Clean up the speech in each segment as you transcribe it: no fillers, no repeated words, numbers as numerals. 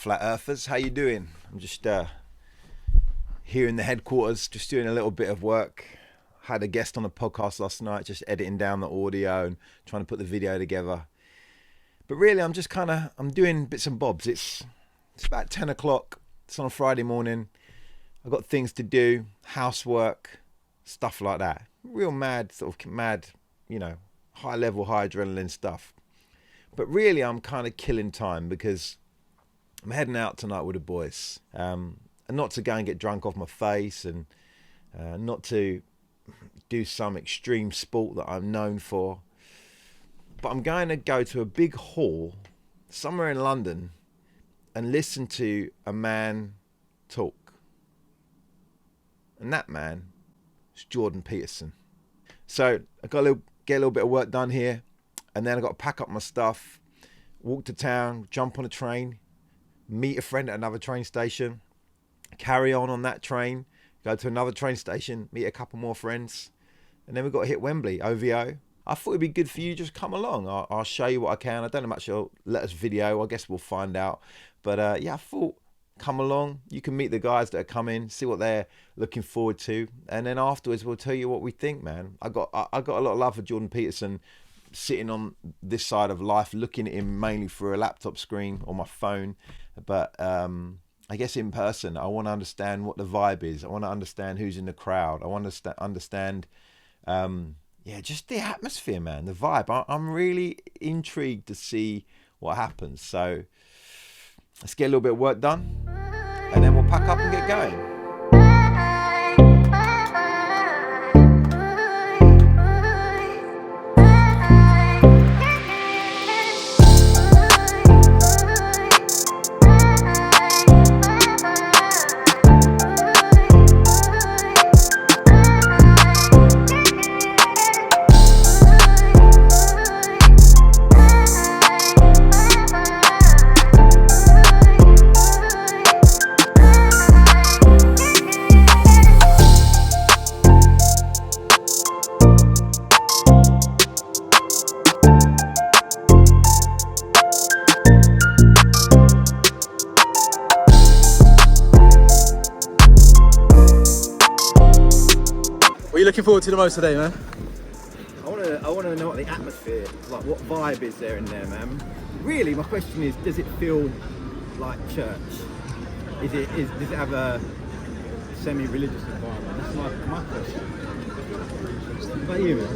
flat earthers, how you doing? I'm just here in the headquarters, just doing a little bit of work. Had a guest on the podcast last night, just editing down the audio and trying to put the video together. But really, I'm just I'm doing bits and bobs. It's about 10 o'clock. It's on a Friday morning. I've got things to do, housework, stuff like that. Real mad, high level, high adrenaline stuff. But really, I'm kind of killing time because I'm heading out tonight with the boys. And not to go and get drunk off my face and not to do some extreme sport that I'm known for. But I'm going to go to a big hall somewhere in London and listen to a man talk. And that man is Jordan Peterson. So I've got to get a little bit of work done here. And then I've got to pack up my stuff, walk to town, jump on a train, meet a friend at another train station, carry on that train, go to another train station, meet a couple more friends. And then we've got to hit Wembley, OVO. I thought it'd be good for you, just come along. I'll show you what I can. I don't know much you'll let us video. I guess we'll find out. But I thought, come along. You can meet the guys that are coming, see what they're looking forward to. And then afterwards, we'll tell you what we think, man. I got a lot of love for Jordan Peterson, sitting on this side of life, looking at him mainly through a laptop screen or my phone. But I guess in person, I want to understand what the vibe is. I want to understand who's in the crowd. I want to understand, just the atmosphere, man, the vibe. I'm really intrigued to see what happens. So let's get a little bit of work done and then we'll pack up and get going. What are you looking forward to the most today, man? I want to know what the atmosphere, like what vibe is there in there, man. Really, my question is, does it feel like church? Does it have a semi-religious environment? That's my question. What about you, man?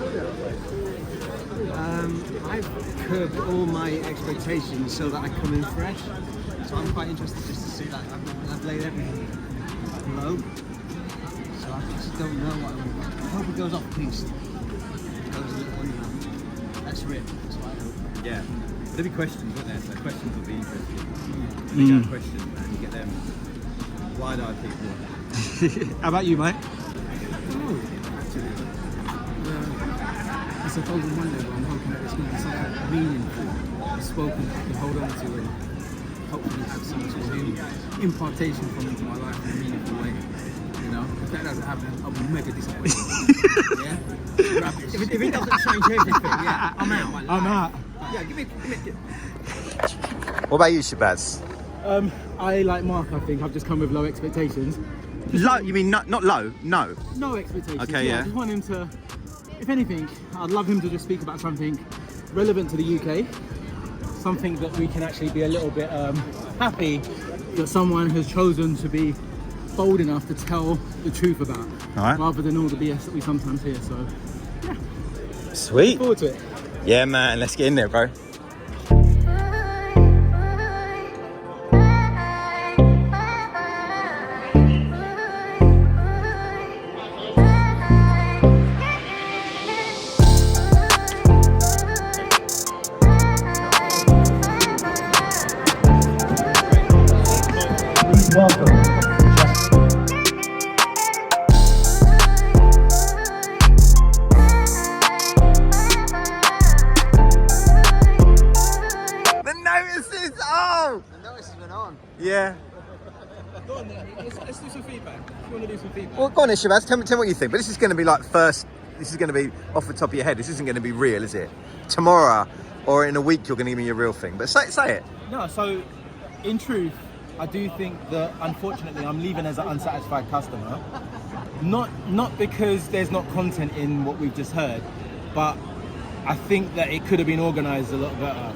I've curbed all my expectations so that I come in fresh. So I'm quite interested just to see that. I've laid everything low. So I just don't know what I want. I hope it goes off piece. That's it. That's what I hope. Yeah. There'll be questions, won't there? So questions will be interesting. You get questions, man. You get them wide-eyed people. How about you, mate? I suppose on Monday, but I'm hoping that it's going to be something meaningful, spoken, I can hold on to and hopefully have some sort of impartation from into my life in a meaningful way. You know, if that doesn't happen, I'll be mega disappointed. Yeah? Rubbish. If it doesn't change everything, yeah, I'm out. I'm out. Yeah, give me. What about you, Shabazz? I, like Mark, I think, I've just come with low expectations. Low? You mean not low? No. No expectations. Okay, yeah. I just want him to, if anything, I'd love him to just speak about something relevant to the UK, something that we can actually be a little bit happy that someone has chosen to be bold enough to tell the truth about, rather than all the BS that we sometimes hear. So, yeah. Sweet. Look forward to it. Yeah, man. Let's get in there, bro. Welcome. The notice is on! The notice has been on. Yeah. Go on then, let's do some feedback. If you want to do some feedback. Well, go on then, Shabazz. Tell me what you think. But this is going to be like this is going to be off the top of your head. This isn't going to be real, is it? Tomorrow or in a week, you're going to give me your real thing. But say it. No, so in truth, I do think that unfortunately I'm leaving as an unsatisfied customer. Not because there's not content in what we've just heard, but I think that it could have been organised a lot better.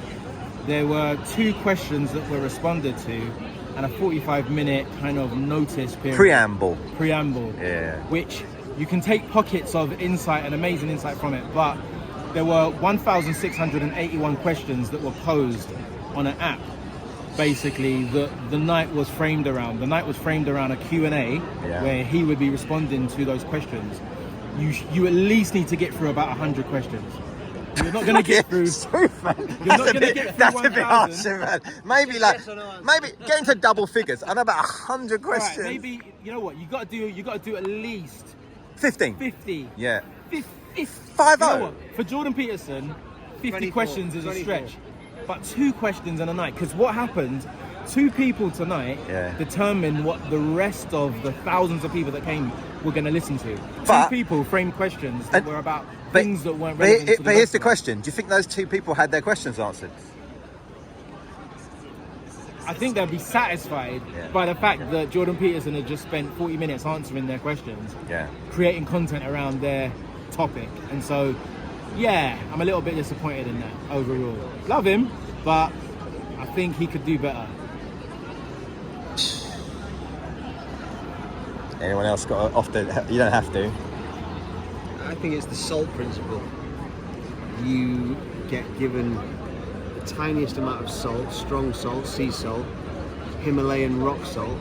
There were 2 questions that were responded to and a 45-minute kind of notice period. Preamble. Yeah. Which you can take pockets of insight and amazing insight from it, but there were 1,681 questions that were posed on an app. Basically, the night was framed around. The night was framed around a Q&A where he would be responding to those questions. You at least need to get through about 100 questions. You're not going to get through. You're not going to get through That's 1,000. a bit harsh, man. Maybe get into double figures. I know about 100 questions. Right, maybe you know what you got to do at least 15. 50. Yeah. 50. 50. You know what? For Jordan Peterson, 50 24, questions is 24. a stretch. But 2 questions in a night, because what happened, 2 people tonight determined what the rest of the thousands of people that came were going to listen to. But- 2 people framed questions that were about things that weren't relevant to the But here's rest the of us. question. Do you think those 2 people had their questions answered? I think they'll be satisfied by the fact that Jordan Peterson had just spent 40 minutes answering their questions, creating content around their topic. And so, yeah, I'm a little bit disappointed in that overall. Love him, but I think he could do better. Anyone else got off the... You don't have to. I think it's the salt principle. You get given the tiniest amount of salt, strong salt, sea salt, Himalayan rock salt,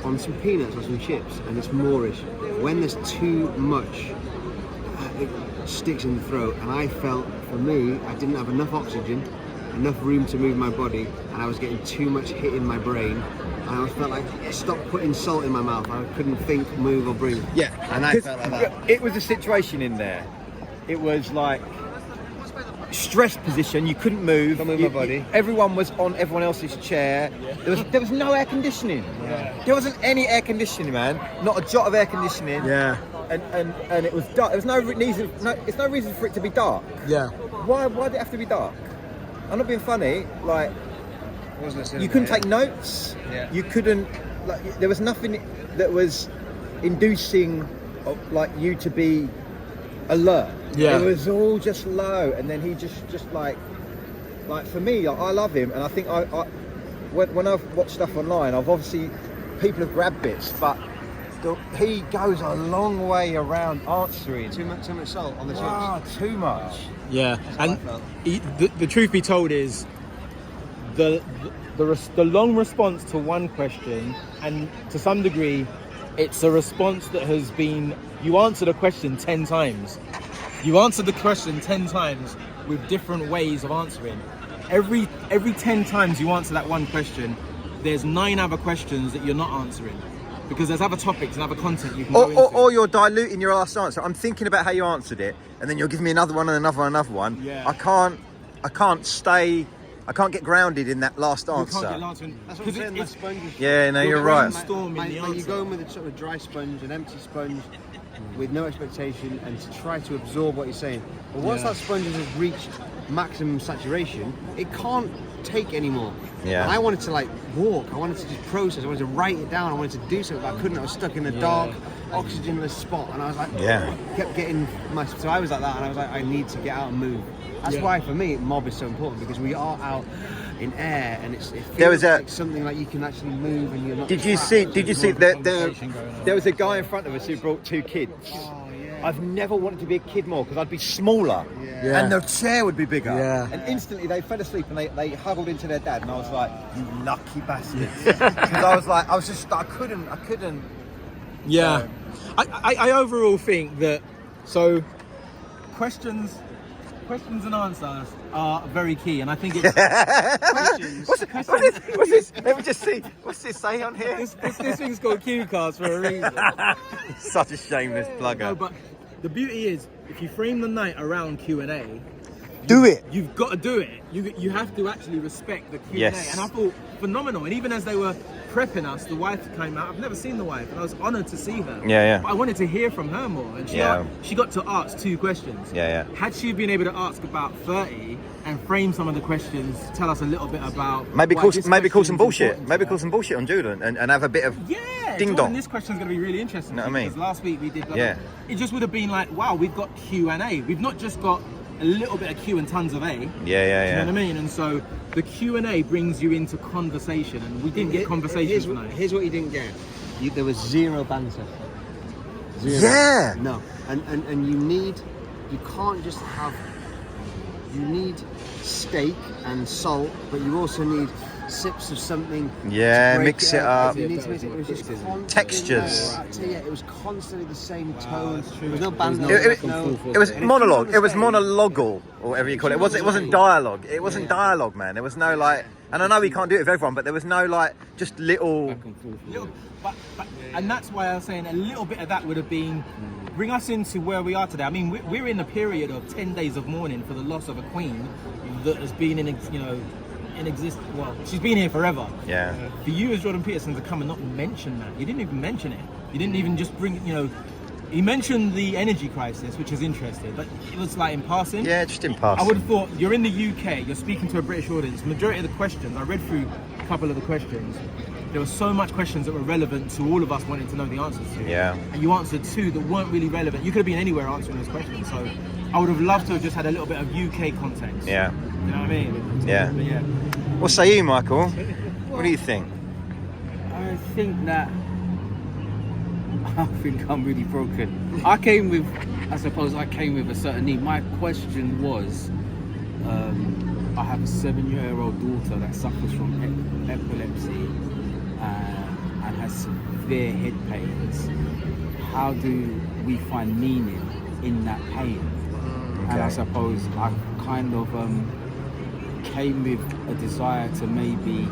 on some peanuts or some chips, and it's moreish. When there's too much, it sticks in the throat, and I felt, for me, I didn't have enough oxygen, enough room to move my body, and I was getting too much hit in my brain, and I felt like, stop putting salt in my mouth. I couldn't think, move, or breathe. Yeah. And I felt like that. It was a situation in there. It was like stress position. You couldn't move. Can't move my body. Everyone was on everyone else's chair. There was no air conditioning. There wasn't any air conditioning, man. Not a jot of air conditioning. Yeah. And it was dark. There was no reason. It's no reason for it to be dark. Yeah. Why did it have to be dark? I'm not being funny. Like, you couldn't take notes. Yeah. You couldn't. Like, there was nothing that was inducing, like, you to be alert. Yeah. It was all just low, and then he just like for me, I love him, and I think when I've watched stuff online, I've obviously people have grabbed bits, but he goes a long way around answering. Too much salt on the chips. Wow, too much. Yeah, how I and felt. the truth be told is the long response to one question, and to some degree it's a response that has been, you answered a question 10 times. You answered the question 10 times with different ways of answering. Every 10 times you answer that one question, there's 9 other questions that you're not answering, because there's other topics and other content you can go into. Or you're diluting your last answer. I'm thinking about how you answered it, and then you'll give me another one and another one, another one. Yeah. I can't get grounded in that last You answer. can't get answering, That's what I'm saying, my it's, sponge is... Yeah, no, you're right. brainstorming the When you answer. go in with a sort of dry sponge, an empty sponge, with no expectation, and to try to absorb what you're saying. But once that sponge has reached maximum saturation, it can't take anymore. Yeah. And I wanted to like walk, I wanted to just process, I wanted to write it down, I wanted to do something, but I couldn't. I was stuck in a dark, oxygenless spot, and I was like, kept getting my... So I was like that, and I was like, I need to get out and move. That's why, for me, mob is so important, because we are out in air, and it feels like something like you can actually move, and you're not... Did you see there was a guy in front of us who brought 2 kids. Oh, yeah. I've never wanted to be a kid more, because I'd be smaller, Yeah. and the chair would be bigger. Yeah. And instantly they fell asleep, and they huddled into their dad, and I was like, you lucky bastards. Because I couldn't. Yeah, I overall think that, so questions and answers are very key, and I think it's questions. What's this? Let me just see. What's this say on here? This thing's called cue cards for a reason. Such a shameless plugger. No, but the beauty is, if you frame the night around Q&A, Do it. you've got to do it. You have to actually respect the Q&A. Yes. And I thought, phenomenal. And even as they were prepping us, the wife came out. I've never seen the wife, and I was honoured to see her. Yeah. But I wanted to hear from her more, and she got to ask 2 questions. Yeah. Had she been able to ask about 30 and frame some of the questions, tell us a little bit about maybe why call this some question is bullshit. important to Maybe her. call some bullshit on Jordan and have a bit of ding Jordan, dong. this question's going to be really interesting. Know what I mean? Because last week we did. Yeah. It just would have been like, wow, we've got Q&A. We've not just got a little bit of Q and tons of A. Yeah. Do you know what I mean? And so the Q&A brings you into conversation, and we didn't get conversation tonight. Here's what you didn't get. There was zero banter. Zero. Yeah. No. And you can't just have, you need steak and salt, but you also need sips of something. Yeah, to break mix it up. You need to mix it. It was just constant, Textures. I tell you, it was constantly the same tone. that's true. There was no banter. It was monologue. It was monologal, or whatever you call it. It wasn't dialogue. It wasn't dialogue, man. There was no like, and I know we can't do it with everyone, but there was no like, just little. Back and forth. But and that's why I was saying a little bit of that would have been bring us into where we are today. I mean, we're in a period of 10 days of mourning for the loss of a queen that has been in existence. Well, she's been here forever. Yeah. For you as Jordan Peterson to come and not mention that, you didn't even mention it. You didn't even just bring, he mentioned the energy crisis, which is interesting, but it was like in passing. Yeah, just in passing. I would have thought you're in the UK, you're speaking to a British audience. Majority of the questions, I read through a couple of the questions. There were so much questions that were relevant to all of us wanting to know the answers to. Yeah. And you answered 2 that weren't really relevant. You could have been anywhere answering those questions. So I would have loved to have just had a little bit of UK context. Yeah. You know what I mean? Yeah. But yeah. What say you, Michael? What do you think? I think I'm really broken. I came with a certain need. My question was, I have a 7-year-old daughter that suffers from epilepsy and has severe head pains. How do we find meaning in that pain? And I suppose I kind of came with a desire to maybe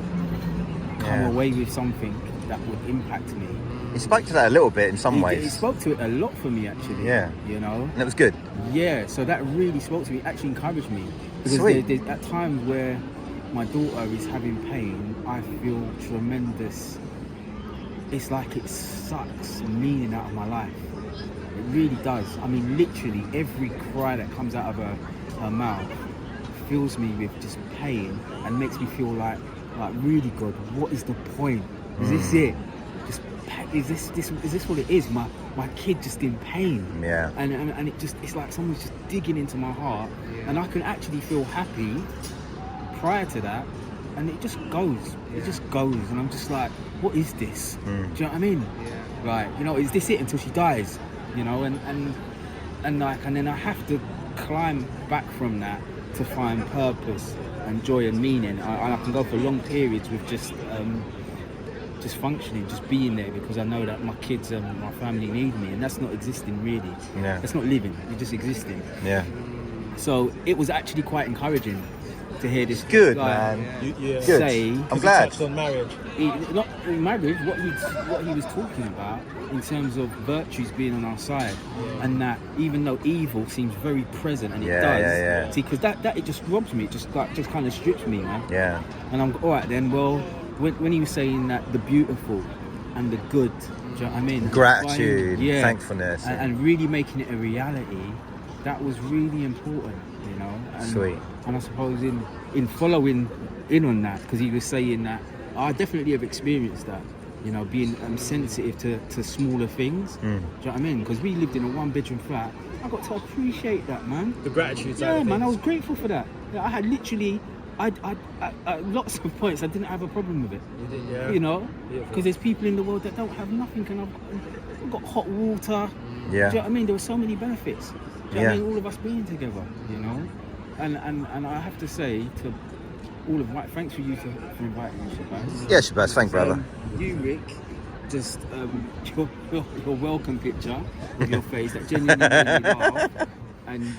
come away with something that would impact me. He spoke to that a little bit in some He ways. spoke to it a lot for me, actually. Yeah. And it was good. Yeah, so that really spoke to me, actually encouraged me. Because Sweet. there's at times where my daughter is having pain, I feel tremendous. It's like it sucks meaning out of my life. It really does. I mean, literally every cry that comes out of her mouth fills me with just pain and makes me feel like really, God, what is the point? Is this it? Is this what it is? My kid just in pain. Yeah. And it's like someone's just digging into my heart, and I can actually feel happy prior to that, and it just goes. It just goes, and I'm just like, what is this? Do you know what I mean? Like, is this it until she dies? And then I have to climb back from that to find purpose and joy and meaning. I can go for long periods with just functioning, just being there, because I know that my kids and my family need me, and that's not existing really. Yeah. That's not living, you're just existing. Yeah. So it was actually quite encouraging to hear this Good, guy man. Yeah. say, I'm glad. Touched on marriage. not in marriage, what he was talking about in terms of virtues being on our side, and that even though evil seems very present, and it does, Yeah. see, because that it just robs me, it just kind of strips me, man. Yeah. And I'm all right then. Well, when he was saying that the beautiful and the good, do you know what I mean? Gratitude, thankfulness. And really making it a reality, that was really important, And, Sweet. And I suppose in following in on that, because he was saying that, I definitely have experienced that, being sensitive to smaller things. Do you know what I mean? Because we lived in a 1-bedroom flat. I got to appreciate that, man. The gratitude side Yeah, of man, I things. was grateful for that. I had literally, at lots of points, I didn't have a problem with it. You did, yeah. Because there's people in the world that don't have nothing, and I've got hot water. Yeah. Do you know what I mean? There were so many benefits. Do you know what I Yeah. mean? All of us being together, And I have to say to all of Mike, thanks for inviting me, Shabazz. Yeah, Shabazz, thank brother. You, Rick, just your welcome picture with your face that genuinely made me laugh, and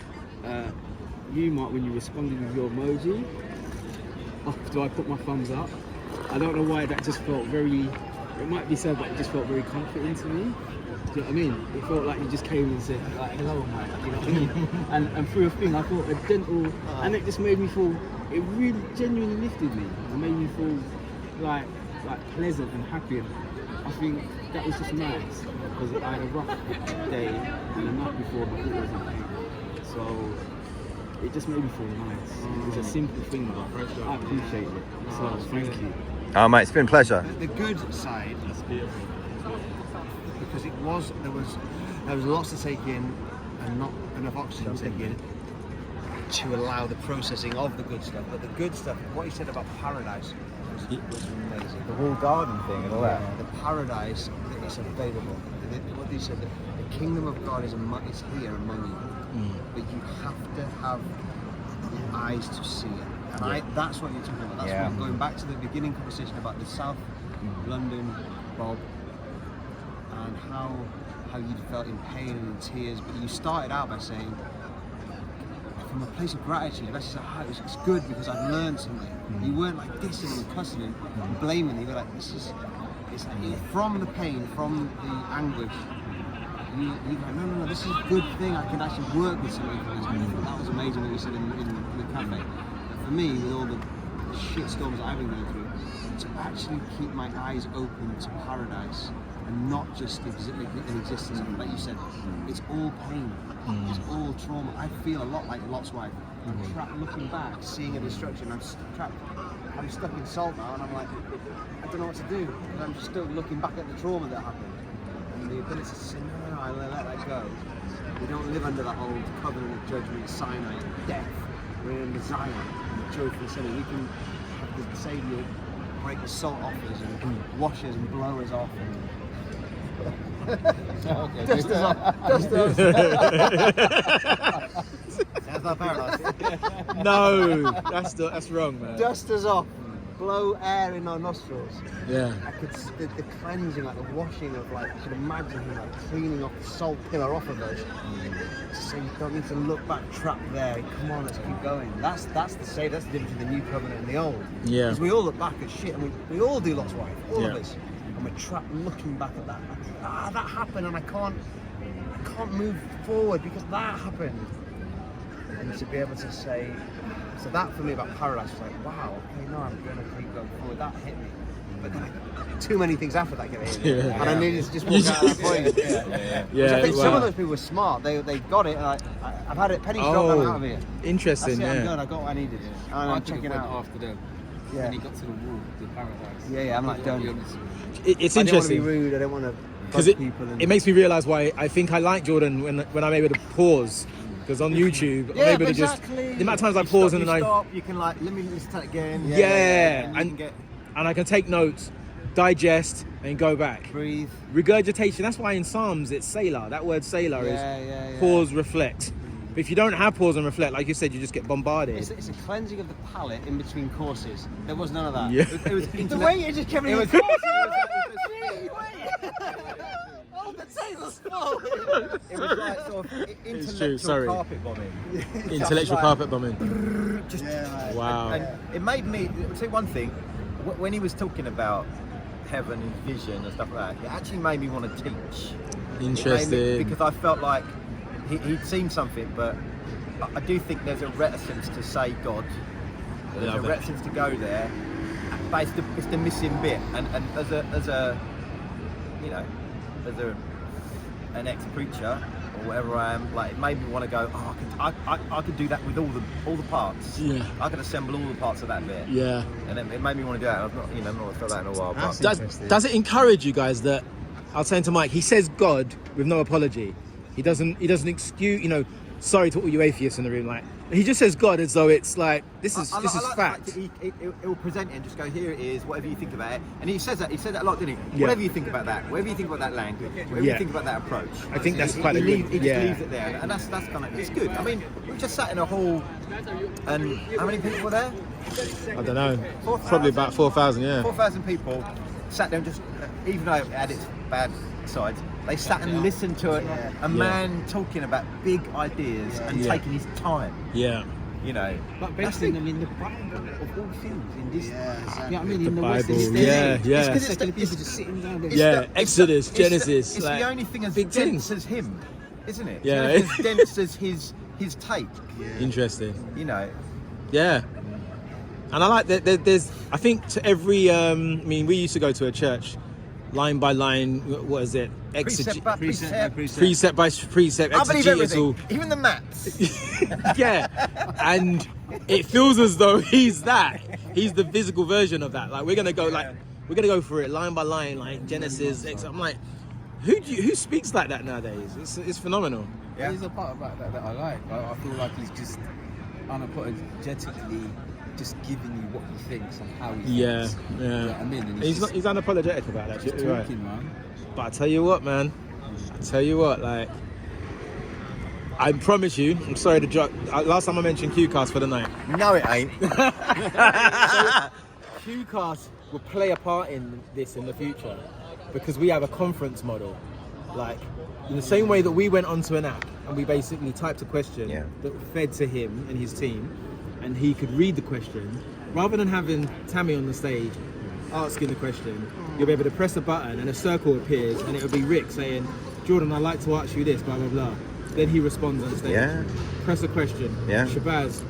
you, Mark, when you responded with your emoji after I put my thumbs up, I don't know why that just felt very. It might be so, but it just felt very comforting to me. Do you know what I mean? It felt like you just came and said, like, hello, Mike, you know what I mean? and through a thing, I thought a gentle, and it just made me feel, it really genuinely lifted me. It made me feel like like pleasant and happy. And I think that was just nice because I had a rough day and the night before my foot was in pain. So it just made me feel nice. It's a simple thing, but I appreciate it. So thank you. Oh, mate, it's been a pleasure. The good side, because there was lots to take in and not enough oxygen to take in to allow the processing of the good stuff. But the good stuff, what he said about paradise was amazing. The whole garden thing and all that. The paradise that is available. What he said, the kingdom of God is here among you, but you have to have the eyes to see it. And that's what you're talking about. That's what, going back to the beginning conversation about the South London Bob and how you felt in pain and in tears, but you started out by saying, from a place of gratitude, it's good because I've learned something. You weren't like dissing and cussing and blaming. You were like, it's from the pain, from the anguish. You like, no, this is a good thing. I can actually work with somebody for this. That was amazing what you said in the cafe. For me, with all the shit storms that I've been going through, to actually keep my eyes open to paradise and not just an existence. Like you said, it's all pain, it's all trauma. I feel a lot like Lot's wife. I'm trapped looking back, seeing a destruction. I'm stuck in salt now, and I'm like, I don't know what to do. And I'm just still looking back at the trauma that happened. And the ability to say, no, I let that go. We don't live under that old covenant of judgment, Sinai, death. We're in the Zion, the joyful sinner. We can have the Saviour break the salt off us and wash us and blow us off. Okay. Dust us off. Dust us. That's not paradise. No, that's wrong, man. Dust us off. Blow air in our nostrils. Yeah. I could the cleansing, like the washing of, like, you could imagine him like cleaning off the salt pillar off of us. So you don't need to look back trapped there. Come on, let's keep going. That's the save. That's the difference between the new covenant and the old. Yeah. Because we all look back at shit, and we all do Lot's wife, all of us, and we're trapped looking back at that. Like, that happened, and I can't move forward because that happened. And to be able to say, so that for me about paradise was like, wow, okay, no, I'm gonna keep going forward. That hit me, but then too many things after that hit me, and I needed to just walk out of that point. Which I think some of those people were smart. They got it, and I've had it. Pennies dropped out of here. Interesting. That's it, I'm done. I got what I needed, and I'm checking out after them. Yeah. When he got to the wall, the paradise. Yeah, I'm like done. It's I don't want to be interesting rude. I don't want to because bug people. it makes me realise why I think I like Jordan when I'm able to pause. Because on YouTube, I'm able to just the amount of times I pause and then I stop, you can like let me listen to that again. And I can take notes, digest, and go back. Breathe. Regurgitation. That's why in Psalms it's Selah. That word Selah is pause, reflect. But if you don't have pause and reflect, like you said, you just get bombarded. It's a cleansing of the palate in between courses. There was none of that. Yeah. It was the way you just kept it was courses. Oh, the table's full. It was like sort of intellectual carpet bombing. Intellectual carpet bombing. Just wow. And it made me say one thing. When he was talking about heaven and vision and stuff like that, it actually made me want to teach. Interesting. Because I felt like he'd seen something, but I do think there's a reticence to say God. There's a reticence to go there. But it's the missing bit. And as a you know, as an ex-preacher or whatever I am, like, it made me want to go, oh, I could do that with all the parts. Yeah. I could assemble all the parts of that bit. Yeah. And it made me want to do that. I've not felt that in a while. Does it encourage you guys that I was saying to Mike, he says God with no apology. He doesn't excuse, sorry to all you atheists in the room, like, he just says God as though it's like, this is fact. He will present it and just go, here it is, whatever you think about it. And he said that a lot, didn't he? Yeah. Whatever you think about that, whatever you think about that language, whatever you think about that approach. I think that's quite he a good, He just leaves it there, and that's kind of, it's good. I mean, we just sat in a hall, and how many people were there? I don't know, probably about 4,000, yeah. 4,000 people sat there and just, even though it had its bad sides, they sat and listened to a man talking about big ideas and taking his time. Yeah. But basically, I mean, the Bible of all things in this, you know what I mean? In the Bible, West, it's It's people just sitting down there. Exodus, Genesis. It's like, the only thing as big dense things. as him, isn't it? Yeah. It's the only thing as dense as his take. Interesting. Yeah. And I like that there's, I think to every, I mean, we used to go to a church, line by line, what is it? Precept by precept. Precept by precept, I believe exegetical. everything, even the maths. Yeah, and it feels as though he's that. He's the physical version of that. Like we're gonna go for it line by line, like Genesis. I'm like, who speaks like that nowadays? It's phenomenal. Yeah. There's a part about that I like. I feel like he's just unapologetically just giving you what he thinks and how he thinks. Yeah. You know what I mean? And He's unapologetic about that. just You're right. talking, man. But I tell you what, man. Like, I promise you, I'm sorry to drop. Last time I mentioned QCast for the night. No, it ain't. QCast will play a part in this in the future because we have a conference model. Like, in the same way that we went onto an app and we basically typed a question that fed to him and his team, and he could read the question, rather than having Tammy on the stage asking the question, you'll be able to press a button and a circle appears and it'll be Rick saying, Jordan, I'd like to ask you this, blah, blah, blah. Then he responds on stage. Yeah. Press a question. Yeah. Shabazz,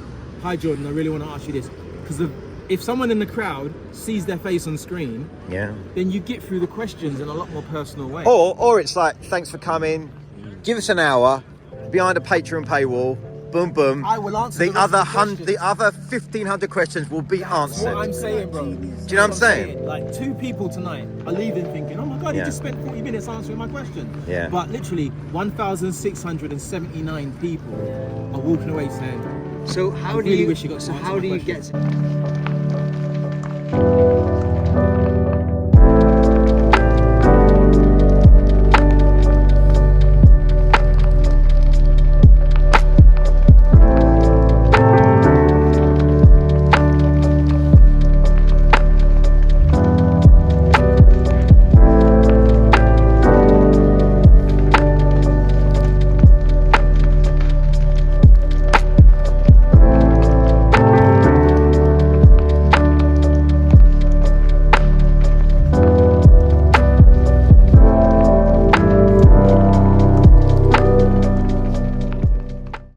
hi Jordan, I really want to ask you this. Because if someone in the crowd sees their face on screen, then you get through the questions in a lot more personal way. Or it's like, thanks for coming, give us an hour, behind a Patreon paywall, boom, boom. I will answer the the rest other of the questions. The other 1,500 questions will be answered. What I'm saying, bro. Do you know what I'm saying? Like, 2 people tonight are leaving thinking, oh my God, he just spent 40 minutes answering my question. Yeah. But literally, 1,679 people are walking away saying, So how I do really you? wish you got to So answer how my do you question. get?